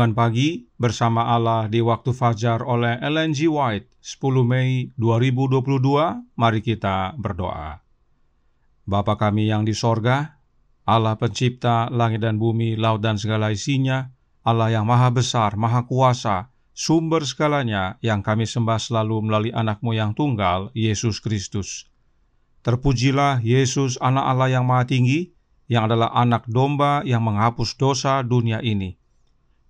Renungan Pagi bersama Allah di Waktu Fajar oleh Ellen G. White, 10 Mei 2022. Mari kita berdoa. Bapa kami yang di sorga, Allah pencipta langit dan bumi, laut dan segala isinya, Allah yang maha besar, maha kuasa, sumber segalanya, yang kami sembah selalu melalui anak-Mu yang tunggal, Yesus Kristus. Terpujilah Yesus, anak Allah yang maha tinggi, yang adalah anak domba yang menghapus dosa dunia ini.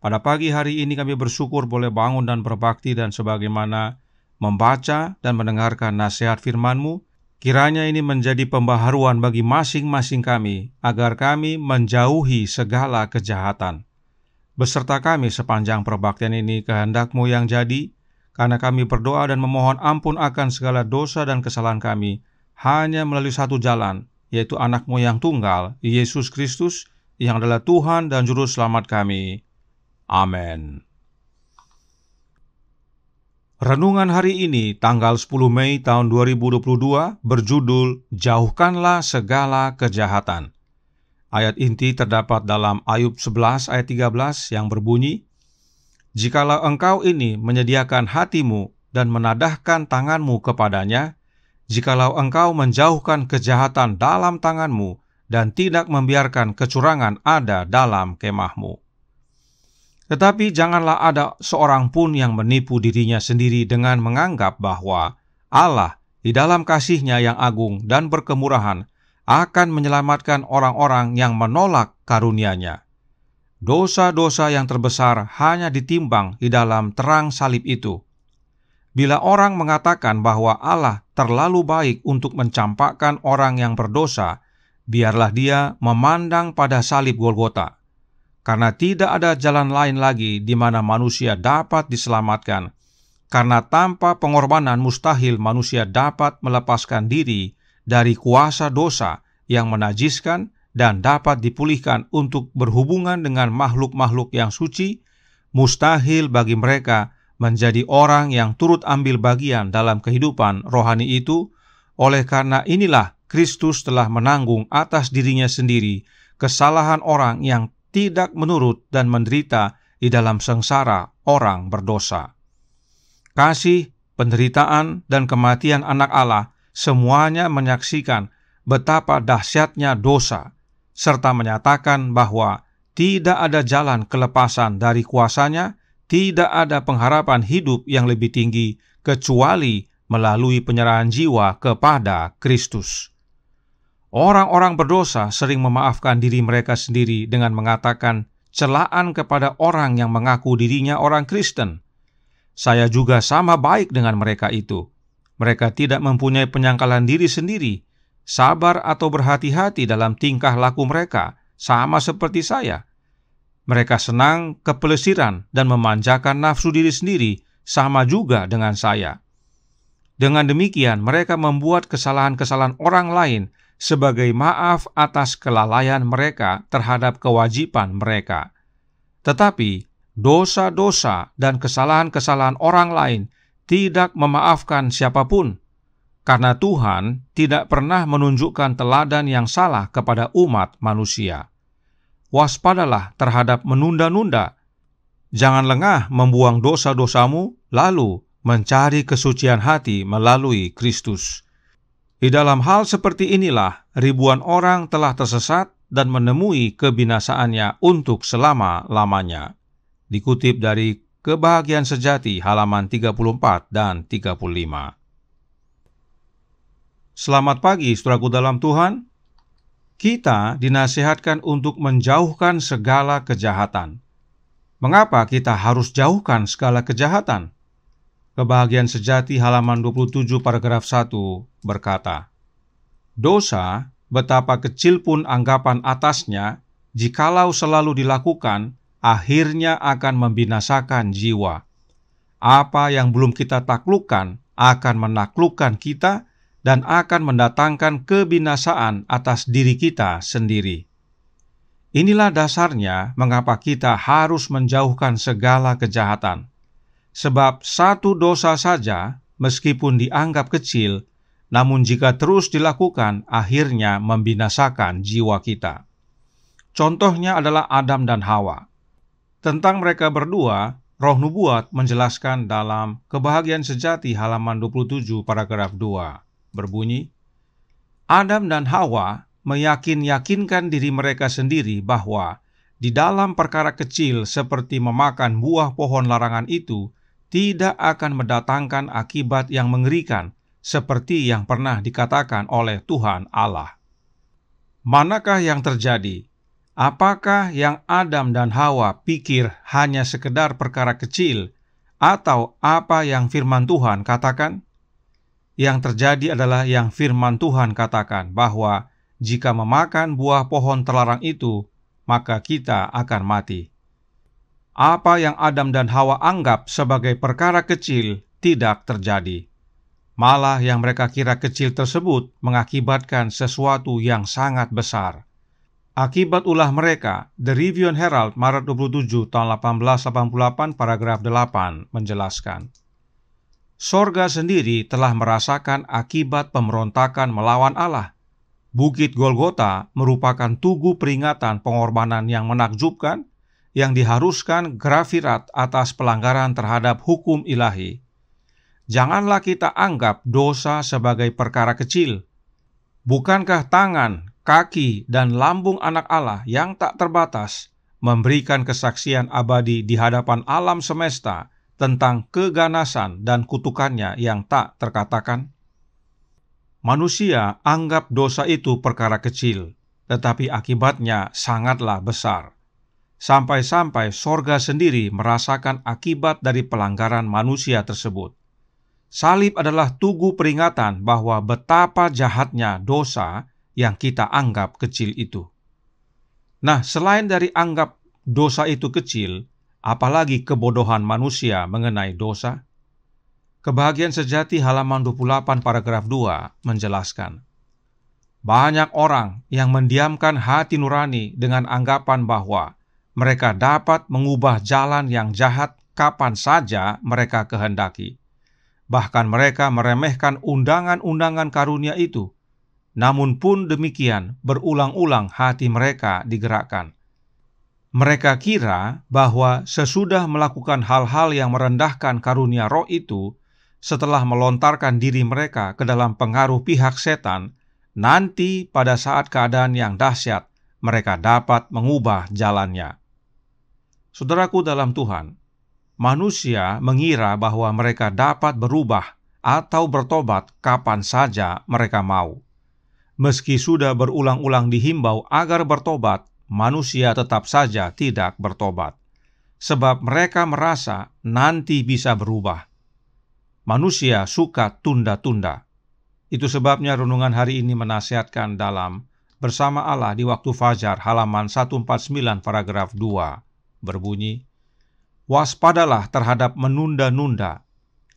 Pada pagi hari ini kami bersyukur boleh bangun dan berbakti, dan sebagaimana membaca dan mendengarkan nasihat firman-Mu, kiranya ini menjadi pembaharuan bagi masing-masing kami, agar kami menjauhi segala kejahatan. Beserta kami sepanjang perbaktian ini, kehendak-Mu yang jadi, karena kami berdoa dan memohon ampun akan segala dosa dan kesalahan kami, hanya melalui satu jalan, yaitu anak-Mu yang tunggal, Yesus Kristus, yang adalah Tuhan dan Juru Selamat kami. Amin. Renungan hari ini, tanggal 10 Mei tahun 2022, berjudul Jauhkanlah Segala Kejahatan. Ayat inti terdapat dalam Ayub 11 ayat 13 yang berbunyi, "Jikalau engkau ini menyediakan hatimu dan menadahkan tanganmu kepadanya, jikalau engkau menjauhkan kejahatan dalam tanganmu dan tidak membiarkan kecurangan ada dalam kemahmu." Tetapi janganlah ada seorang pun yang menipu dirinya sendiri dengan menganggap bahwa Allah di dalam kasih-Nya yang agung dan berkemurahan akan menyelamatkan orang-orang yang menolak karunia-Nya. Dosa-dosa yang terbesar hanya ditimbang di dalam terang salib itu. Bila orang mengatakan bahwa Allah terlalu baik untuk mencampakkan orang yang berdosa, biarlah dia memandang pada salib Golgota. Karena tidak ada jalan lain lagi di mana manusia dapat diselamatkan, karena tanpa pengorbanan mustahil manusia dapat melepaskan diri dari kuasa dosa yang menajiskan dan dapat dipulihkan untuk berhubungan dengan makhluk-makhluk yang suci. Mustahil bagi mereka menjadi orang yang turut ambil bagian dalam kehidupan rohani itu. Oleh karena inilah Kristus telah menanggung atas dirinya sendiri kesalahan orang yang tidak menurut dan menderita di dalam sengsara orang berdosa. Kasih, penderitaan, dan kematian anak Allah semuanya menyaksikan betapa dahsyatnya dosa, serta menyatakan bahwa tidak ada jalan kelepasan dari kuasanya, tidak ada pengharapan hidup yang lebih tinggi kecuali melalui penyerahan jiwa kepada Kristus. Orang-orang berdosa sering memaafkan diri mereka sendiri dengan mengatakan celaan kepada orang yang mengaku dirinya orang Kristen. Saya juga sama baik dengan mereka itu. Mereka tidak mempunyai penyangkalan diri sendiri, sabar atau berhati-hati dalam tingkah laku mereka, sama seperti saya. Mereka senang kepelesiran dan memanjakan nafsu diri sendiri, sama juga dengan saya. Dengan demikian, mereka membuat kesalahan-kesalahan orang lain sebagai maaf atas kelalaian mereka terhadap kewajiban mereka. Tetapi, dosa-dosa dan kesalahan-kesalahan orang lain tidak memaafkan siapapun, karena Tuhan tidak pernah menunjukkan teladan yang salah kepada umat manusia. Waspadalah terhadap menunda-nunda. Jangan lengah membuang dosa-dosamu, lalu mencari kesucian hati melalui Kristus. Di dalam hal seperti inilah, ribuan orang telah tersesat dan menemui kebinasaannya untuk selama-lamanya. Dikutip dari Kebahagiaan Sejati halaman 34 dan 35. Selamat pagi, saudaraku dalam Tuhan. Kita dinasihatkan untuk menjauhkan segala kejahatan. Mengapa kita harus jauhkan segala kejahatan? Kebahagiaan Sejati halaman 27 paragraf 1 berkata, "Dosa, betapa kecil pun anggapan atasnya, jikalau selalu dilakukan, akhirnya akan membinasakan jiwa. Apa yang belum kita taklukkan akan menaklukkan kita dan akan mendatangkan kebinasaan atas diri kita sendiri." Inilah dasarnya mengapa kita harus menjauhkan segala kejahatan. Sebab satu dosa saja, meskipun dianggap kecil, namun jika terus dilakukan, akhirnya membinasakan jiwa kita. Contohnya adalah Adam dan Hawa. Tentang mereka berdua, Roh Nubuat menjelaskan dalam Kebahagiaan Sejati halaman 27 paragraf 2, berbunyi, Adam dan Hawa meyakinkan diri mereka sendiri bahwa di dalam perkara kecil seperti memakan buah pohon larangan itu tidak akan mendatangkan akibat yang mengerikan seperti yang pernah dikatakan oleh Tuhan Allah. Manakah yang terjadi? Apakah yang Adam dan Hawa pikir hanya sekedar perkara kecil, atau apa yang firman Tuhan katakan? Yang terjadi adalah yang firman Tuhan katakan, bahwa jika memakan buah pohon terlarang itu, maka kita akan mati. Apa yang Adam dan Hawa anggap sebagai perkara kecil tidak terjadi. Malah yang mereka kira kecil tersebut mengakibatkan sesuatu yang sangat besar. Akibat ulah mereka, The Review and Herald Maret 27 tahun 1888 paragraf 8 menjelaskan, Sorga sendiri telah merasakan akibat pemberontakan melawan Allah. Bukit Golgota merupakan tugu peringatan pengorbanan yang menakjubkan, yang diharuskan grafirat atas pelanggaran terhadap hukum ilahi. Janganlah kita anggap dosa sebagai perkara kecil. Bukankah tangan, kaki, dan lambung anak Allah yang tak terbatas memberikan kesaksian abadi di hadapan alam semesta tentang keganasan dan kutukannya yang tak terkatakan? Manusia anggap dosa itu perkara kecil, tetapi akibatnya sangatlah besar. Sampai-sampai sorga sendiri merasakan akibat dari pelanggaran manusia tersebut. Salib adalah tugu peringatan bahwa betapa jahatnya dosa yang kita anggap kecil itu. Nah, selain dari anggap dosa itu kecil, apalagi kebodohan manusia mengenai dosa? Kebahagiaan Sejati halaman 28 paragraf 2 menjelaskan, banyak orang yang mendiamkan hati nurani dengan anggapan bahwa mereka dapat mengubah jalan yang jahat kapan saja mereka kehendaki. Bahkan mereka meremehkan undangan-undangan karunia itu. Namun pun demikian, berulang-ulang hati mereka digerakkan. Mereka kira bahwa sesudah melakukan hal-hal yang merendahkan karunia roh itu, setelah melontarkan diri mereka ke dalam pengaruh pihak setan, nanti pada saat keadaan yang dahsyat, mereka dapat mengubah jalannya. Saudaraku dalam Tuhan, manusia mengira bahwa mereka dapat berubah atau bertobat kapan saja mereka mau. Meski sudah berulang-ulang dihimbau agar bertobat, manusia tetap saja tidak bertobat, sebab mereka merasa nanti bisa berubah. Manusia suka tunda-tunda. Itu sebabnya renungan hari ini menasihatkan dalam Bersama Allah di Waktu Fajar halaman 149 paragraf 2 berbunyi, waspadalah terhadap menunda-nunda.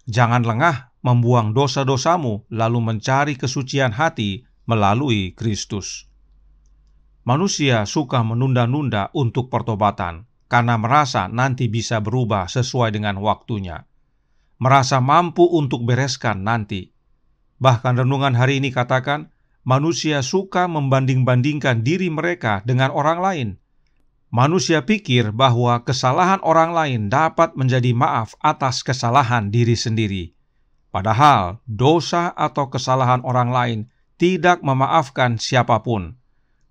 Jangan lengah membuang dosa-dosamu lalu mencari kesucian hati melalui Kristus. Manusia suka menunda-nunda untuk pertobatan karena merasa nanti bisa berubah sesuai dengan waktunya. Merasa mampu untuk bereskan nanti. Bahkan renungan hari ini katakan, manusia suka membanding-bandingkan diri mereka dengan orang lain. Manusia pikir bahwa kesalahan orang lain dapat menjadi maaf atas kesalahan diri sendiri. Padahal dosa atau kesalahan orang lain tidak memaafkan siapapun,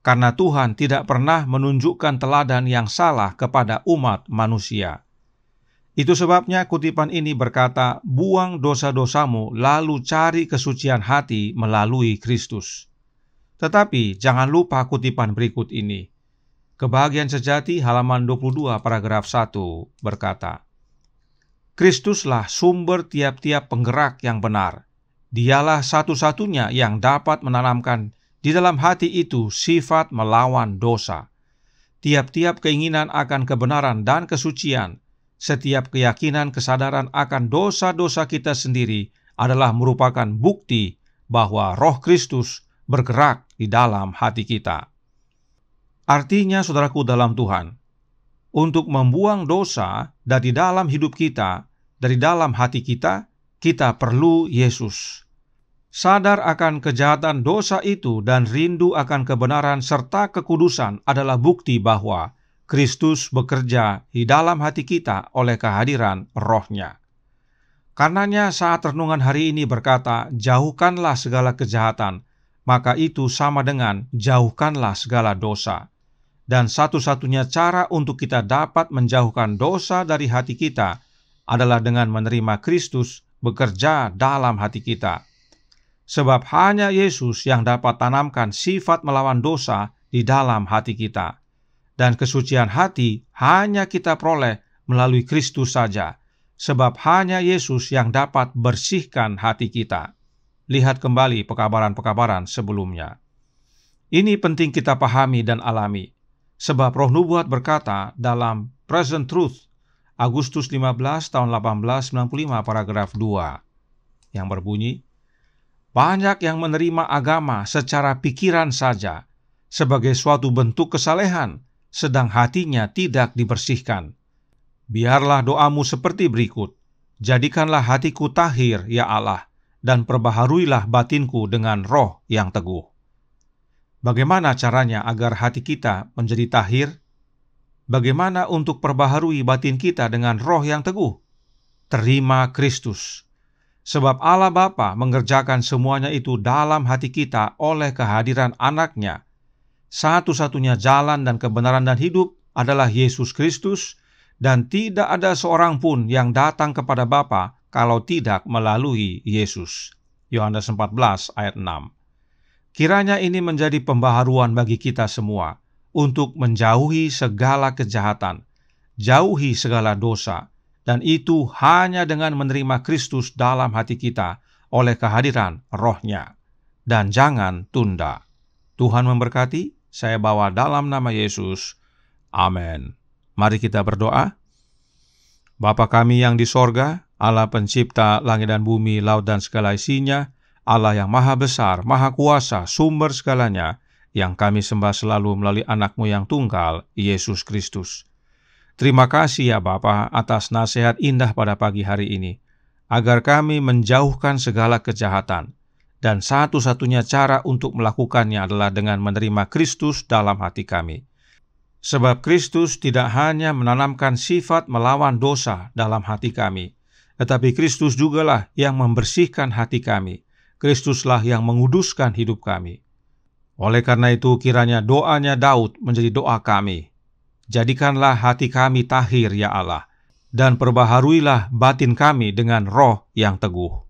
karena Tuhan tidak pernah menunjukkan teladan yang salah kepada umat manusia. Itu sebabnya kutipan ini berkata, buang dosa-dosamu lalu cari kesucian hati melalui Kristus. Tetapi jangan lupa kutipan berikut ini. Kebahagiaan Sejati halaman 22 paragraf 1 berkata, Kristuslah sumber tiap-tiap penggerak yang benar. Dialah satu-satunya yang dapat menanamkan di dalam hati itu sifat melawan dosa. Tiap-tiap keinginan akan kebenaran dan kesucian, setiap keyakinan kesadaran akan dosa-dosa kita sendiri adalah merupakan bukti bahwa Roh Kristus bergerak di dalam hati kita. Artinya, saudaraku dalam Tuhan, untuk membuang dosa dari dalam hidup kita, dari dalam hati kita, kita perlu Yesus. Sadar akan kejahatan dosa itu dan rindu akan kebenaran serta kekudusan adalah bukti bahwa Kristus bekerja di dalam hati kita oleh kehadiran Roh-Nya. Karenanya saat renungan hari ini berkata, jauhkanlah segala kejahatan, maka itu sama dengan jauhkanlah segala dosa. Dan satu-satunya cara untuk kita dapat menjauhkan dosa dari hati kita adalah dengan menerima Kristus bekerja dalam hati kita. Sebab hanya Yesus yang dapat tanamkan sifat melawan dosa di dalam hati kita. Dan kesucian hati hanya kita peroleh melalui Kristus saja, sebab hanya Yesus yang dapat bersihkan hati kita. Lihat kembali pekabaran-pekabaran sebelumnya. Ini penting kita pahami dan alami. Sebab Roh Nubuat berkata dalam Present Truth, Agustus 15 tahun 1895 paragraf 2, yang berbunyi, banyak yang menerima agama secara pikiran saja, sebagai suatu bentuk kesalehan, sedang hatinya tidak dibersihkan. Biarlah doamu seperti berikut, jadikanlah hatiku tahir, ya Allah, dan perbaharuilah batinku dengan roh yang teguh. Bagaimana caranya agar hati kita menjadi tahir? Bagaimana untuk perbaharui batin kita dengan roh yang teguh? Terima Kristus. Sebab Allah Bapa mengerjakan semuanya itu dalam hati kita oleh kehadiran Anak-Nya. Satu-satunya jalan dan kebenaran dan hidup adalah Yesus Kristus, dan tidak ada seorang pun yang datang kepada Bapa kalau tidak melalui Yesus. Yohanes 14 ayat 6. Kiranya ini menjadi pembaharuan bagi kita semua untuk menjauhi segala kejahatan, jauhi segala dosa, dan itu hanya dengan menerima Kristus dalam hati kita oleh kehadiran Roh-Nya. Dan jangan tunda. Tuhan memberkati, saya bawa dalam nama Yesus. Amin. Mari kita berdoa. Bapa kami yang di sorga, Allah pencipta langit dan bumi, laut dan segala isinya, Allah yang maha besar, maha kuasa, sumber segalanya, yang kami sembah selalu melalui Anak-Mu yang tunggal, Yesus Kristus. Terima kasih ya Bapa atas nasihat indah pada pagi hari ini, agar kami menjauhkan segala kejahatan, dan satu-satunya cara untuk melakukannya adalah dengan menerima Kristus dalam hati kami. Sebab Kristus tidak hanya menanamkan sifat melawan dosa dalam hati kami, tetapi Kristus jugalah yang membersihkan hati kami. Kristuslah yang menguduskan hidup kami. Oleh karena itu, kiranya doanya Daud menjadi doa kami. Jadikanlah hati kami tahir, ya Allah, dan perbaharuilah batin kami dengan roh yang teguh.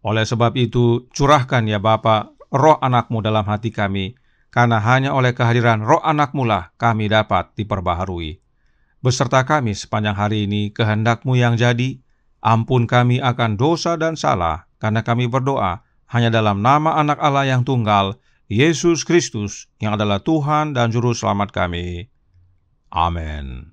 Oleh sebab itu, curahkan ya Bapa roh Anak-Mu dalam hati kami, karena hanya oleh kehadiran roh Anak-Mu lah kami dapat diperbaharui. Beserta kami sepanjang hari ini, kehendak-Mu yang jadi, ampun kami akan dosa dan salah, karena kami berdoa hanya dalam nama Anak Allah yang tunggal, Yesus Kristus, yang adalah Tuhan dan Juru Selamat kami. Amin.